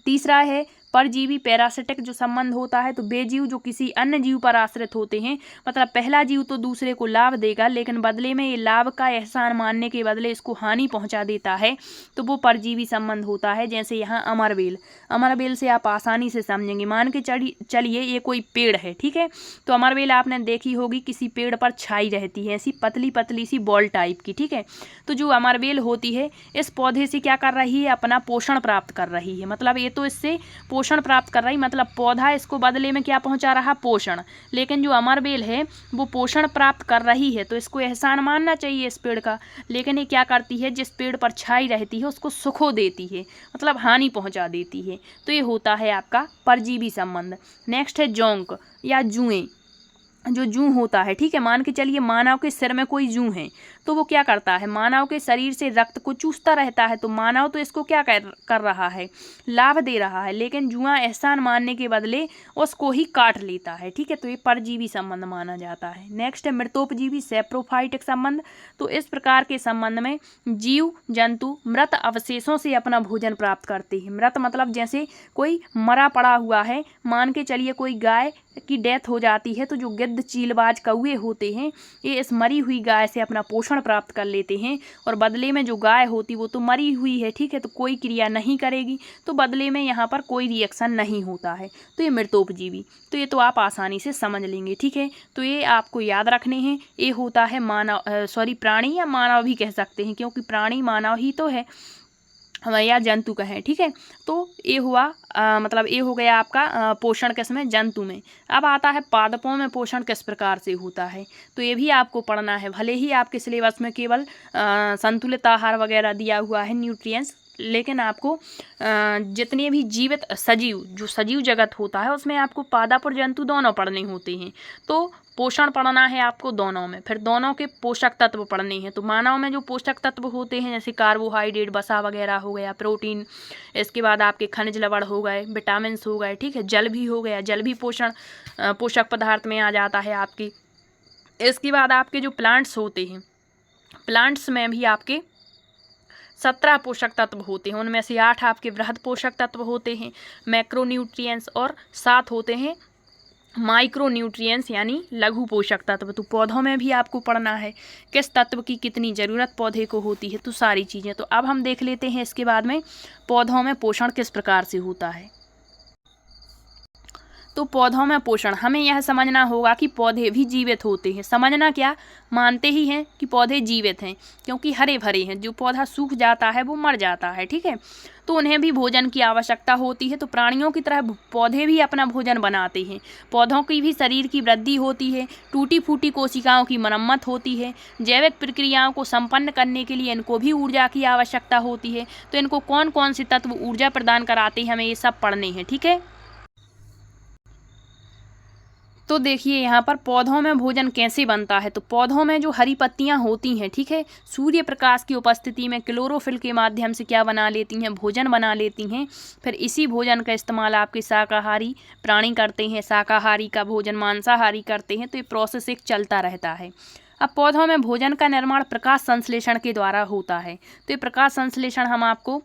तीसरा है परजीवी पैरासिटिक जो संबंध होता है। तो बेजीव जो किसी अन्य जीव पर आश्रित होते हैं, मतलब पहला जीव तो दूसरे को लाभ देगा लेकिन बदले में ये लाभ का एहसान मानने के बदले इसको हानि पहुंचा देता है, तो वो परजीवी संबंध होता है। जैसे यहाँ अमरबेल, अमरबेल से आप आसानी से समझेंगे। मान के चलिए ये कोई पेड़ है, ठीक है, तो अमरबेल आपने देखी होगी किसी पेड़ पर छाई रहती है, ऐसी पतली पतली सी बॉल टाइप की, ठीक है। तो जो अमरबेल होती है इस पौधे से क्या कर रही है, अपना पोषण प्राप्त कर रही है, मतलब ये तो इससे पोषण प्राप्त कर रही, मतलब पौधा इसको बदले में क्या पहुंचा रहा, पोषण। लेकिन जो अमरबेल है वो पोषण प्राप्त कर रही है तो इसको एहसान मानना चाहिए इस पेड़ का, लेकिन ये क्या करती है, जिस पेड़ पर छाई रहती है उसको सुखो देती है, मतलब हानि पहुंचा देती है। तो ये होता है आपका परजीवी संबंध। नेक्स्ट है जोंक या जुएं। जो जूं होता है, ठीक है, मान के चलिए मानव के सिर में कोई जूं है, तो वो क्या करता है, मानव के शरीर से रक्त को चूसता रहता है। तो मानव तो इसको क्या कर रहा है, लाभ दे रहा है, लेकिन जुआ एहसान मानने के बदले उसको ही काट लेता है, ठीक है। तो ये परजीवी संबंध माना जाता है। नेक्स्ट है मृतोपजीवी सैप्रोफाइटिक संबंध। तो इस प्रकार के संबंध में जीव जंतु मृत अवशेषों से अपना भोजन प्राप्त करते हैं। मृत मतलब जैसे कोई मरा पड़ा हुआ है, मान के चलिए कोई गाय की डेथ हो जाती है, तो जो गिद्ध चीलबाज कौए होते हैं ये इस मरी हुई गाय से अपना पोषण प्राप्त कर लेते हैं और बदले में जो गाय होती वो तो मरी हुई है, ठीक है, तो कोई क्रिया नहीं करेगी, तो बदले में यहाँ पर कोई रिएक्शन नहीं होता है। तो ये मृतोपजीवी, तो ये तो आप आसानी से समझ लेंगे, ठीक है। तो ये आपको याद रखने हैं। ये होता है प्राणी या मानव भी कह सकते हैं, क्योंकि प्राणी मानव ही तो है या जंतु का है, ठीक है। तो ये हुआ मतलब ये हो गया आपका पोषण किस में, जंतु में। अब आता है पादपों में पोषण किस प्रकार से होता है, तो ये भी आपको पढ़ना है। भले ही आपके सिलेबस में केवल संतुलित आहार वगैरह दिया हुआ है, न्यूट्रिएंट्स, लेकिन आपको जितने भी जीवित जो सजीव जगत होता है उसमें आपको पादप और जंतु दोनों पढ़ने होते हैं। तो पोषण पढ़ना है आपको दोनों में, फिर दोनों के पोषक तत्व पढ़ने हैं। तो मानव में जो पोषक तत्व होते हैं जैसे कार्बोहाइड्रेट, वसा वगैरह हो गया, प्रोटीन, इसके बाद आपके खनिज लवण हो गए, विटामिन हो गए, ठीक है, जल भी हो गया, जल भी पोषक पदार्थ में आ जाता है आपकी। इसके बाद आपके जो प्लांट्स होते हैं, प्लांट्स में भी आपके 17 पोषक तत्व होते हैं, उनमें से 8 आपके वृहद पोषक तत्व होते हैं, मैक्रोन्यूट्रिएंट्स, और 7 होते हैं माइक्रोन्यूट्रिएंट्स यानी लघु पोषक तत्व। तो पौधों में भी आपको पढ़ना है किस तत्व की कितनी ज़रूरत पौधे को होती है, तो सारी चीज़ें। तो अब हम देख लेते हैं इसके बाद में पौधों में पोषण किस प्रकार से होता है। तो पौधों में पोषण हमें यह समझना होगा कि पौधे भी जीवित होते हैं। समझना क्या, मानते ही हैं कि पौधे जीवित हैं क्योंकि हरे भरे हैं। जो पौधा सूख जाता है वो मर जाता है, ठीक है, तो उन्हें भी भोजन की आवश्यकता होती है। तो प्राणियों की तरह पौधे भी अपना भोजन बनाते हैं। पौधों की भी शरीर की वृद्धि होती है, टूटी फूटी कोशिकाओं की मरम्मत होती है, जैविक प्रक्रियाओं को संपन्न करने के लिए इनको भी ऊर्जा की आवश्यकता होती है। तो इनको कौन कौन से तत्व ऊर्जा प्रदान कराते हैं, हमें ये सब पढ़ने हैं, ठीक है। तो देखिए यहाँ पर पौधों में भोजन कैसे बनता है। तो पौधों में जो हरी पत्तियाँ होती हैं, ठीक है, सूर्य प्रकाश की उपस्थिति में क्लोरोफिल के माध्यम से क्या बना लेती हैं, भोजन बना लेती हैं। फिर इसी भोजन का इस्तेमाल आपके शाकाहारी प्राणी करते हैं, शाकाहारी का भोजन मांसाहारी करते हैं। तो ये प्रोसेस एक चलता रहता है। अब पौधों में भोजन का निर्माण प्रकाश संश्लेषण के द्वारा होता है। तो ये प्रकाश संश्लेषण हम आपको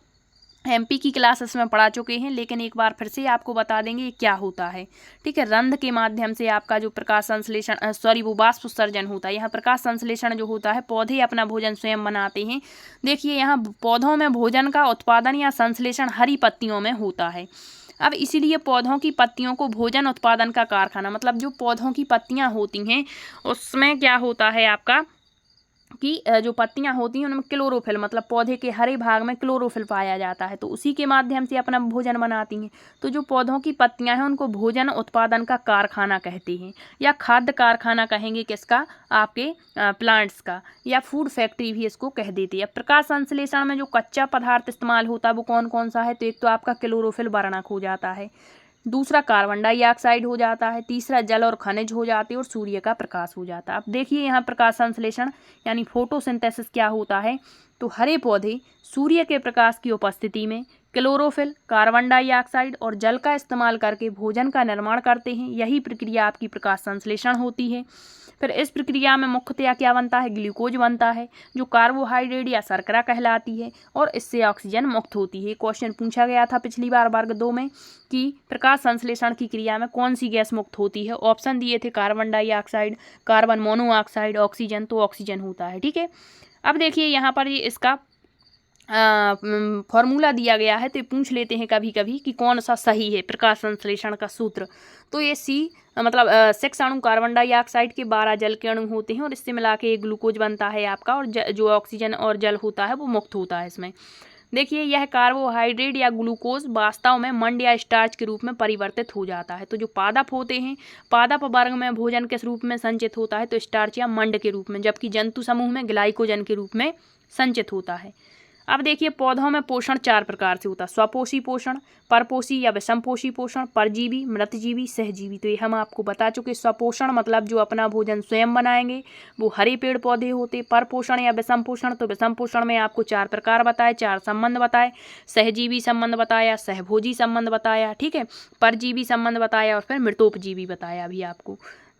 एमपी की क्लासेस में पढ़ा चुके हैं, लेकिन एक बार फिर से आपको बता देंगे ये क्या होता है। ठीक है, रंध्र के माध्यम से आपका जो प्रकाश संश्लेषण वो वाष्प उत्सर्जन होता है। यहाँ प्रकाश संश्लेषण जो होता है, पौधे अपना भोजन स्वयं बनाते हैं। देखिए यहाँ पौधों में भोजन का उत्पादन या संश्लेषण हरी पत्तियों में होता है। अब इसीलिए पौधों की पत्तियों को भोजन उत्पादन का कारखाना, मतलब जो पौधों की पत्तियाँ होती हैं उसमें क्या होता है आपका कि जो पत्तियां होती हैं उनमें क्लोरोफिल, मतलब पौधे के हरे भाग में क्लोरोफिल पाया जाता है। तो उसी के माध्यम से अपना भोजन बनाती हैं। तो जो पौधों की पत्तियां हैं उनको भोजन उत्पादन का कारखाना कहते हैं, या खाद्य कारखाना कहेंगे किसका, आपके प्लांट्स का, या फूड फैक्ट्री भी इसको कह देते हैं। प्रकाश संश्लेषण में जो कच्चा पदार्थ इस्तेमाल होता है वो कौन कौन सा है। तो एक तो आपका क्लोरोफिल वर्णक हो जाता है, दूसरा कार्बन डाइऑक्साइड हो जाता है, तीसरा जल और खनिज हो जाते हैं, और सूर्य का प्रकाश हो जाता है। अब देखिए यहाँ प्रकाश संश्लेषण यानी फोटोसिंथेसिस क्या होता है। तो हरे पौधे सूर्य के प्रकाश की उपस्थिति में क्लोरोफिल, कार्बन डाइऑक्साइड और जल का इस्तेमाल करके भोजन का निर्माण करते हैं। यही प्रक्रिया आपकी प्रकाश संश्लेषण होती है। फिर इस प्रक्रिया में मुख्यतया क्या बनता है, ग्लूकोज बनता है, जो कार्बोहाइड्रेट या शर्करा कहलाती है, और इससे ऑक्सीजन मुक्त होती है। क्वेश्चन पूछा गया था पिछली बार वर्ग 2 में कि प्रकाश संश्लेषण की क्रिया में कौन सी गैस मुक्त होती है। ऑप्शन दिए थे carbon dioxide, carbon monoxide, oxygen. तो ऑक्सीजन होता है। ठीक है, अब देखिए यहाँ पर ये इसका फॉर्मूला दिया गया है। तो ये पूछ लेते हैं कभी कभी कि कौन सा सही है प्रकाश संश्लेषण का सूत्र। तो ये सी मतलब 6 अणु कार्बन डाइऑक्साइड के 12 जल के अणु होते हैं, और इससे मिला के एक ग्लूकोज बनता है आपका, और जो ऑक्सीजन और जल होता है वो मुक्त होता है इसमें। देखिए यह कार्बोहाइड्रेट या ग्लूकोज वास्तव में मंड या स्टार्च के रूप में परिवर्तित हो जाता है। तो जो पादप होते हैं, पादप वर्ग में भोजन किस रूप में संचित होता है, तो स्टार्च या मंड के रूप में, जबकि जंतु समूह में ग्लाइकोजन के रूप में संचित होता है। अब देखिए पौधों में पोषण 4 प्रकार से होता है, स्वपोषी पोषण, परपोषी या विषमपोषी पोषण, परजीवी, मृतजीवी, सहजीवी। तो ये हम आपको बता चुके। स्वपोषण मतलब जो अपना भोजन स्वयं बनाएंगे वो हरे पेड़ पौधे होते। परपोषण या विषम पोषण, तो विषम पोषण में आपको 4 प्रकार बताए, 4 संबंध बताए। सहजीवी संबंध बताया, सहभोजी संबंध बताया, ठीक है, परजीवी संबंध बताया, और फिर मृतोपजीवी बताया अभी आपको।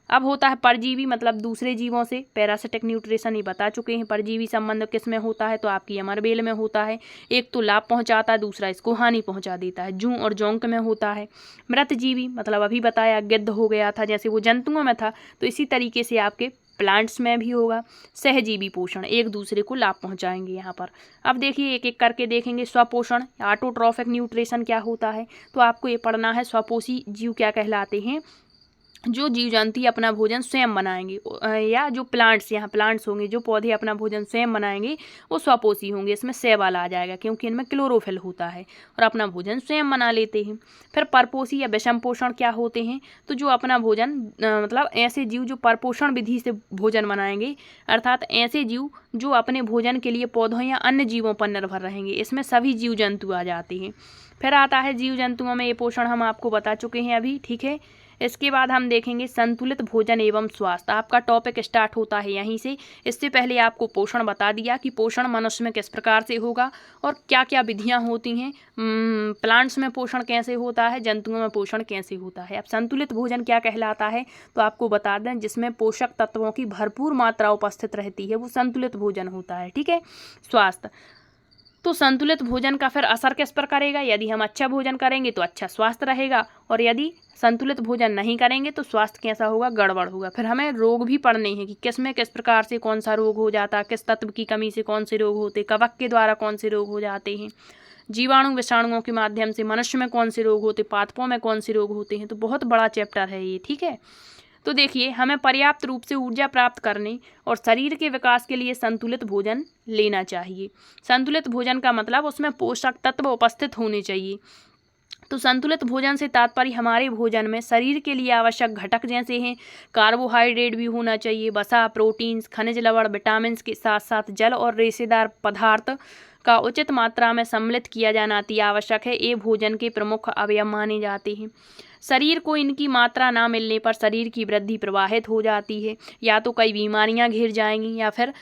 अब होता है परजीवी, मतलब दूसरे जीवों से, पैरासिटिक न्यूट्रिशन ही बता चुके हैं। परजीवी संबंध किस में होता है, तो आपकी अमरबेल में होता है। एक तो लाभ पहुंचाता है, दूसरा इसको हानि पहुंचा देता है, जूं और जोंक में होता है। मृतजीवी मतलब अभी बताया, गिद्ध हो गया था, जैसे वो जंतुओं में था, तो इसी तरीके से आपके प्लांट्स में भी होगा। सहजीवी पोषण, एक दूसरे को लाभ पहुंचाएंगे यहाँ पर। अब देखिए एक एक करके देखेंगे। स्वपोषण, ऑटोट्रॉफिक न्यूट्रिशन क्या होता है, तो आपको ये पढ़ना है स्वपोषी जीव क्या कहलाते हैं। जो जीव जंतु अपना भोजन स्वयं बनाएंगे, या जो प्लांट्स, यहाँ प्लांट्स होंगे, जो पौधे अपना भोजन स्वयं बनाएंगे वो स्वपोषी होंगे। इसमें शैवाल आ जाएगा क्योंकि इनमें क्लोरोफिल होता है और अपना भोजन स्वयं बना लेते हैं। फिर परपोषी या विषम पोषण क्या होते हैं, तो जो अपना भोजन मतलब ऐसे जीव जो परपोषण विधि से भोजन बनाएंगे, अर्थात ऐसे जीव जो अपने भोजन के लिए पौधों या अन्य जीवों पर निर्भर रहेंगे। इसमें सभी जीव जंतु आ जाते हैं। फिर आता है जीव जंतुओं में ये पोषण हम आपको बता चुके हैं अभी, ठीक है। इसके बाद हम देखेंगे संतुलित भोजन एवं स्वास्थ्य। आपका टॉपिक स्टार्ट होता है यहीं से। इससे पहले आपको पोषण बता दिया कि पोषण मनुष्य में किस प्रकार से होगा और क्या क्या विधियां होती हैं। प्लांट्स में पोषण कैसे होता है, जंतुओं में पोषण कैसे होता है। अब संतुलित भोजन क्या कहलाता है, तो आपको बता दें जिसमें पोषक तत्वों की भरपूर मात्रा उपस्थित रहती है वो संतुलित भोजन होता है, ठीक है। स्वास्थ्य, तो संतुलित भोजन का फिर असर किस पर करेगा। यदि हम अच्छा भोजन करेंगे तो अच्छा स्वास्थ्य रहेगा, और यदि संतुलित भोजन नहीं करेंगे तो स्वास्थ्य कैसा होगा, गड़बड़ होगा। फिर हमें रोग भी पढ़ने हैं कि किस में किस प्रकार से कौन सा रोग हो जाता है, किस तत्व की कमी से कौन से रोग होते, कवक के द्वारा कौन से रोग हो जाते हैं, जीवाणु विषाणुओं के माध्यम से मनुष्य में कौन से रोग होते, पादपों में कौन से रोग होते हैं। तो बहुत बड़ा चैप्टर है ये, ठीक है। तो देखिए हमें पर्याप्त रूप से ऊर्जा प्राप्त करने और शरीर के विकास के लिए संतुलित भोजन लेना चाहिए। संतुलित भोजन का मतलब उसमें पोषक तत्व उपस्थित होने चाहिए। तो संतुलित भोजन से तात्पर्य हमारे भोजन में शरीर के लिए आवश्यक घटक जैसे हैं कार्बोहाइड्रेट भी होना चाहिए, वसा, प्रोटीन्स, खनिज लवण, विटामिन के साथ साथ जल और रेशेदार पदार्थ का उचित मात्रा में सम्मिलित किया जाना अति आवश्यक है। ये भोजन के प्रमुख अवयव माने जाते हैं। शरीर को इनकी मात्रा ना मिलने पर शरीर की वृद्धि प्रभावित हो जाती है, या तो कई बीमारियां घिर जाएंगी या फिर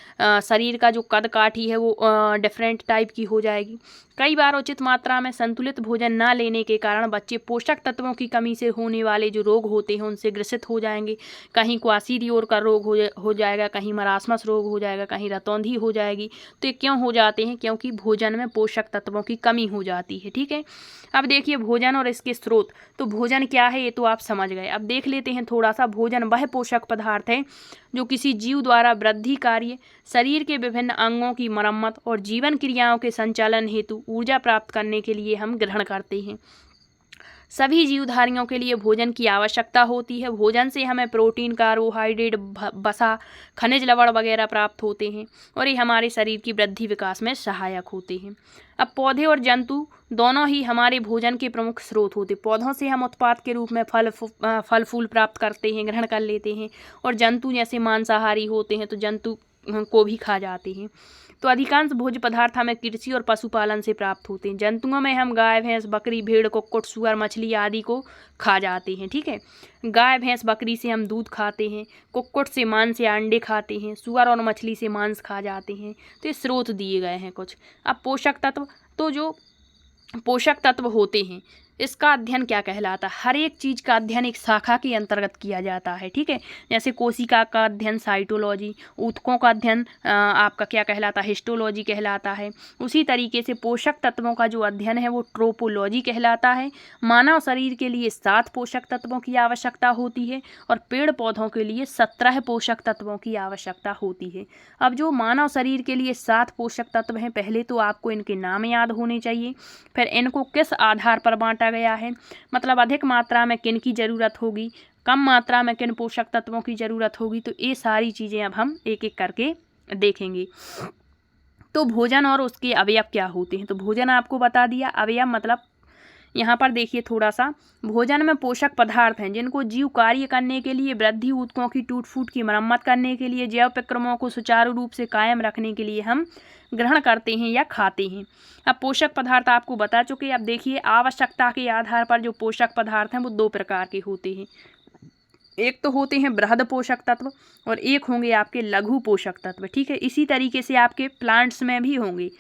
शरीर का जो कद काठी है वो डिफरेंट टाइप की हो जाएगी। कई बार उचित मात्रा में संतुलित भोजन ना लेने के कारण बच्चे पोषक तत्वों की कमी से होने वाले जो रोग होते हैं उनसे ग्रसित हो जाएंगे। कहीं क्वाशीरियोर का रोग हो जाएगा, कहीं मरासमस रोग हो जाएगा, कहीं रतौंधी हो जाएगी। तो ये क्यों हो जाते हैं? क्योंकि भोजन में पोषक तत्वों की कमी हो जाती है। ठीक है, अब देखिए भोजन और इसके स्रोत। तो भोजन क्या है ये तो आप समझ गए। अब देख लेते हैं थोड़ा सा। भोजन वह पोषक पदार्थ है जो किसी जीव द्वारा वृद्धि कार्य, शरीर के विभिन्न अंगों की मरम्मत और जीवन क्रियाओं के संचालन हेतु ऊर्जा प्राप्त करने के लिए हम ग्रहण करते हैं। सभी जीवधारियों के लिए भोजन की आवश्यकता होती है। भोजन से हमें प्रोटीन, कार्बोहाइड्रेट, वसा, खनिज, लवण वगैरह प्राप्त होते हैं और ये हमारे शरीर की वृद्धि विकास में सहायक होते हैं। अब पौधे और जंतु दोनों ही हमारे भोजन के प्रमुख स्रोत होते हैं। पौधों से हम उत्पाद के रूप में फल फूल प्राप्त करते हैं, ग्रहण कर लेते हैं, और जंतु जैसे मांसाहारी होते हैं तो जंतु को भी खा जाते हैं। तो अधिकांश भोज्य पदार्थ हमें कृषि और पशुपालन से प्राप्त होते हैं। जंतुओं में हम गाय, भैंस, बकरी, भेड़, कुक्कुट, सुअर, मछली आदि को खा जाते हैं। ठीक है, गाय, भैंस, बकरी से हम दूध खाते हैं, कुक्कुट से मांस या अंडे खाते हैं, सुअर और मछली से मांस खा जाते हैं। तो ये स्रोत दिए गए हैं कुछ। अब पोषक तत्व। तो जो पोषक तत्व होते हैं इसका अध्ययन क्या कहलाता है? हर एक चीज़ का अध्ययन एक शाखा के अंतर्गत किया जाता है। ठीक है, जैसे कोशिका का अध्ययन साइटोलॉजी, ऊतकों का अध्ययन आपका क्या कहलाता है? हिस्टोलॉजी कहलाता है। उसी तरीके से पोषक तत्वों का जो अध्ययन है वो ट्रोपोलॉजी कहलाता है। मानव शरीर के लिए 7 पोषक तत्वों की आवश्यकता होती है और पेड़ पौधों के लिए 17 पोषक तत्वों की आवश्यकता होती है। अब जो मानव शरीर के लिए 7 पोषक तत्व हैं, पहले तो आपको इनके नाम याद होने चाहिए, फिर इनको किस आधार पर बांटा गया है, मतलब अधिक मात्रा में किन की जरूरत होगी, कम मात्रा में किन पोषक तत्वों की जरूरत होगी। तो ये सारी चीजें अब हम एक एक करके देखेंगे। तो भोजन और उसके अवयव क्या होते हैं? तो भोजन आपको बता दिया, अवयव मतलब यहाँ पर देखिए थोड़ा सा। भोजन में पोषक पदार्थ हैं जिनको जीव कार्य करने के लिए, वृद्धि, ऊतकों की टूट फूट की मरम्मत करने के लिए, जैव प्रक्रमों को सुचारू रूप से कायम रखने के लिए हम ग्रहण करते हैं या खाते हैं। अब पोषक पदार्थ आपको बता चुके। अब देखिए आवश्यकता के आधार पर जो पोषक पदार्थ हैं वो 2 प्रकार के होते हैं। एक तो होते हैं बृहद पोषक तत्व और एक होंगे आपके लघु पोषक तत्व। ठीक है, इसी तरीके से आपके प्लांट्स में भी होंगे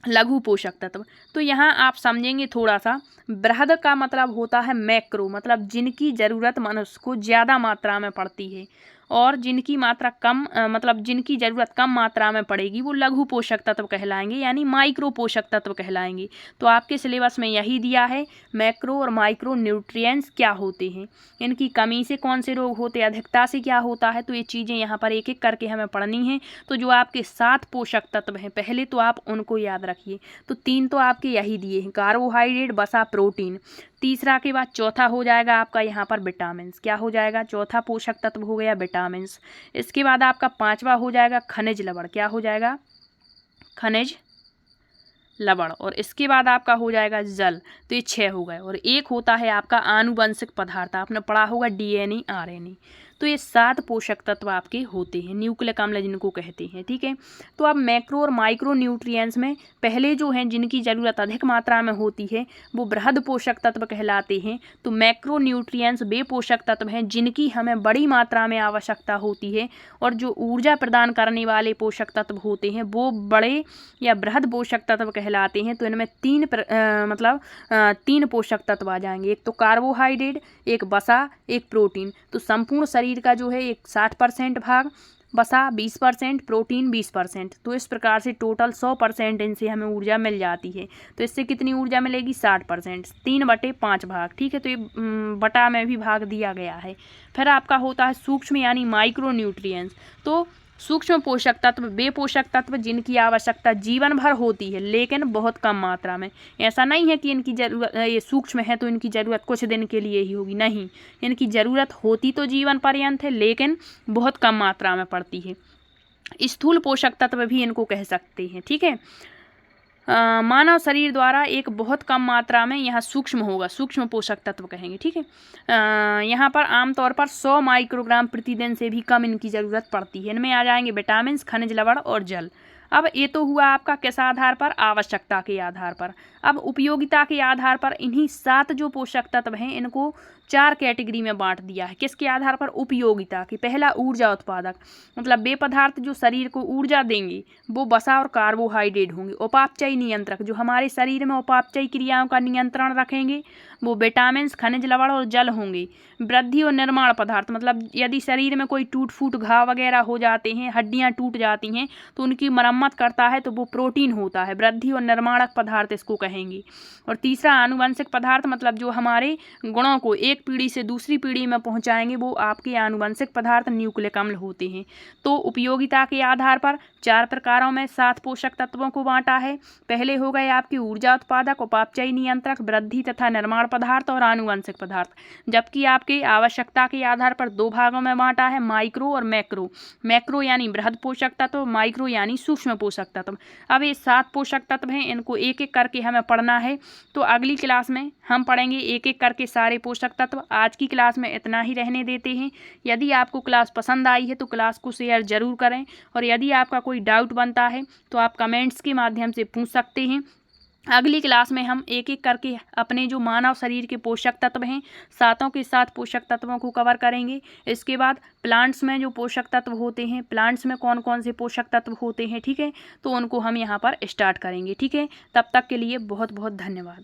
लघु पोषक तत्व। तो यहाँ आप समझेंगे थोड़ा सा। बृहद का मतलब होता है मैक्रो, मतलब जिनकी ज़रूरत मनुष्य को ज़्यादा मात्रा में पड़ती है, और जिनकी मात्रा कम मतलब जिनकी ज़रूरत कम मात्रा में पड़ेगी वो लघु पोषक तत्व कहलाएंगे, यानी माइक्रो पोषक तत्व कहलाएंगे। तो आपके सिलेबस में यही दिया है मैक्रो और माइक्रो न्यूट्रिएंट्स क्या होते हैं, इनकी कमी से कौन से रोग होते हैं, अधिकता से क्या होता है। तो ये चीज़ें यहाँ पर एक एक करके हमें पढ़नी है। तो जो आपके 7 पोषक तत्व हैं पहले तो आप उनको याद रखिए। तो 3 तो आपके यही दिए हैं, कार्बोहाइड्रेट, वसा, प्रोटीन। तीसरा के बाद चौथा हो जाएगा आपका यहाँ पर विटामिन। क्या हो जाएगा? चौथा पोषक तत्व हो गया विटामिन। इसके बाद आपका 5वां हो जाएगा खनिज लवण। क्या हो जाएगा? खनिज लवण। और इसके बाद आपका हो जाएगा जल। तो ये 6 हो गए। और एक होता है आपका आनुवंशिक पदार्थ, आपने पढ़ा होगा डीएनए, आरएनए। तो ये 7 पोषक तत्व आपके होते हैं, न्यूक्लिक अम्ल जिनको कहते हैं। ठीक है, तो अब मैक्रो और माइक्रो न्यूट्रिएंट्स में पहले जो हैं जिनकी ज़रूरत अधिक मात्रा में होती है वो बृहद पोषक तत्व कहलाते हैं। तो मैक्रो न्यूट्रिएंट्स वे पोषक तत्व हैं जिनकी हमें बड़ी मात्रा में आवश्यकता होती है, और जो ऊर्जा प्रदान करने वाले पोषक तत्व होते हैं वो बड़े या बृहद पोषक तत्व कहलाते हैं। तो इनमें 3 पोषक तत्व आ जाएंगे, एक तो कार्बोहाइड्रेट, एक वसा, एक प्रोटीन। तो संपूर्ण शरीर का जो है एक 60% भाग वसा, 20%, प्रोटीन 20%। तो इस प्रकार से टोटल 100% इनसे हमें ऊर्जा मिल जाती है। तो इससे कितनी ऊर्जा मिलेगी? 60%, 3/5 भाग। ठीक है, तो ये बटा में भी भाग दिया गया है। फिर आपका होता है सूक्ष्म यानी माइक्रो न्यूट्रिएंट्स। तो सूक्ष्म पोषक तत्व वे पोषक तत्व जिनकी आवश्यकता जीवन भर होती है लेकिन बहुत कम मात्रा में। ऐसा नहीं है कि इनकी जरूरत, ये सूक्ष्म है तो इनकी ज़रूरत कुछ दिन के लिए ही होगी, नहीं, इनकी ज़रूरत होती तो जीवन पर्यंत है लेकिन बहुत कम मात्रा में पड़ती है। स्थूल पोषक तत्व भी इनको कह सकते हैं। ठीक है, मानव शरीर द्वारा एक बहुत कम मात्रा में, यहाँ सूक्ष्म होगा, सूक्ष्म पोषक तत्व कहेंगे। ठीक है, यहाँ पर आमतौर पर 100 माइक्रोग्राम प्रतिदिन से भी कम इनकी ज़रूरत पड़ती है। इनमें आ जाएंगे विटामिन, खनिज लवण और जल। अब ये तो हुआ आपका किस आधार पर? आवश्यकता के आधार पर। अब उपयोगिता के आधार पर इन्हीं 7 जो पोषक तत्व हैं इनको 4 कैटेगरी में बांट दिया है। किसके आधार पर? उपयोगिता की। पहला ऊर्जा उत्पादक, मतलब वे पदार्थ जो शरीर को ऊर्जा देंगे वो वसा और कार्बोहाइड्रेट होंगे। उपापचयी नियंत्रक, जो हमारे शरीर में उपापचयी क्रियाओं का नियंत्रण रखेंगे वो विटामिन, खनिज लवण और जल होंगे। वृद्धि और निर्माण पदार्थ, मतलब यदि शरीर में कोई टूट फूट घाव वगैरह हो जाते हैं, हड्डियां टूट जाती हैं तो उनकी मरम्मत करता है तो वो प्रोटीन होता है। वृद्धि और निर्माणक पदार्थ इसको कहेंगे। और तीसरा आनुवंशिक पदार्थ, मतलब जो हमारे गुणों को एक पीढ़ी से दूसरी पीढ़ी में पहुंचाएंगे वो आपके आनुवंशिक पदार्थ न्यूक्लिक अम्ल होते हैं। तो उपयोगिता के आधार पर 4 प्रकारों में 7 पोषक तत्वों को बांटा है। पहले हो गए आपकी ऊर्जा उत्पादक, उपापचयी नियंत्रक, वृद्धि तथा निर्माण पदार्थ और आनुवंशिक पदार्थ। जबकि आपके आवश्यकता के आधार पर 2 भागों में बांटा है, माइक्रो और मैक्रो। मैक्रो यानी बृहद पोषक तत्व, माइक्रो यानी सूक्ष्म पोषक तत्व। अब ये 7 पोषक तत्व हैं, इनको एक एक करके हमें पढ़ना है। तो अगली क्लास में हम पढ़ेंगे एक एक करके सारे पोषक तत्व। आज की क्लास में इतना ही रहने देते हैं। यदि आपको क्लास पसंद आई है तो क्लास को शेयर जरूर करें, और यदि आपका कोई डाउट बनता है तो आप कमेंट्स के माध्यम से पूछ सकते हैं। अगली क्लास में हम एक एक करके अपने जो मानव शरीर के पोषक तत्व हैं 7 के 7 पोषक तत्वों को कवर करेंगे। इसके बाद प्लांट्स में जो पोषक तत्व होते हैं, प्लांट्स में कौन कौन से पोषक तत्व होते हैं, ठीक है, तो उनको हम यहाँ पर स्टार्ट करेंगे। ठीक है, तब तक के लिए बहुत बहुत धन्यवाद।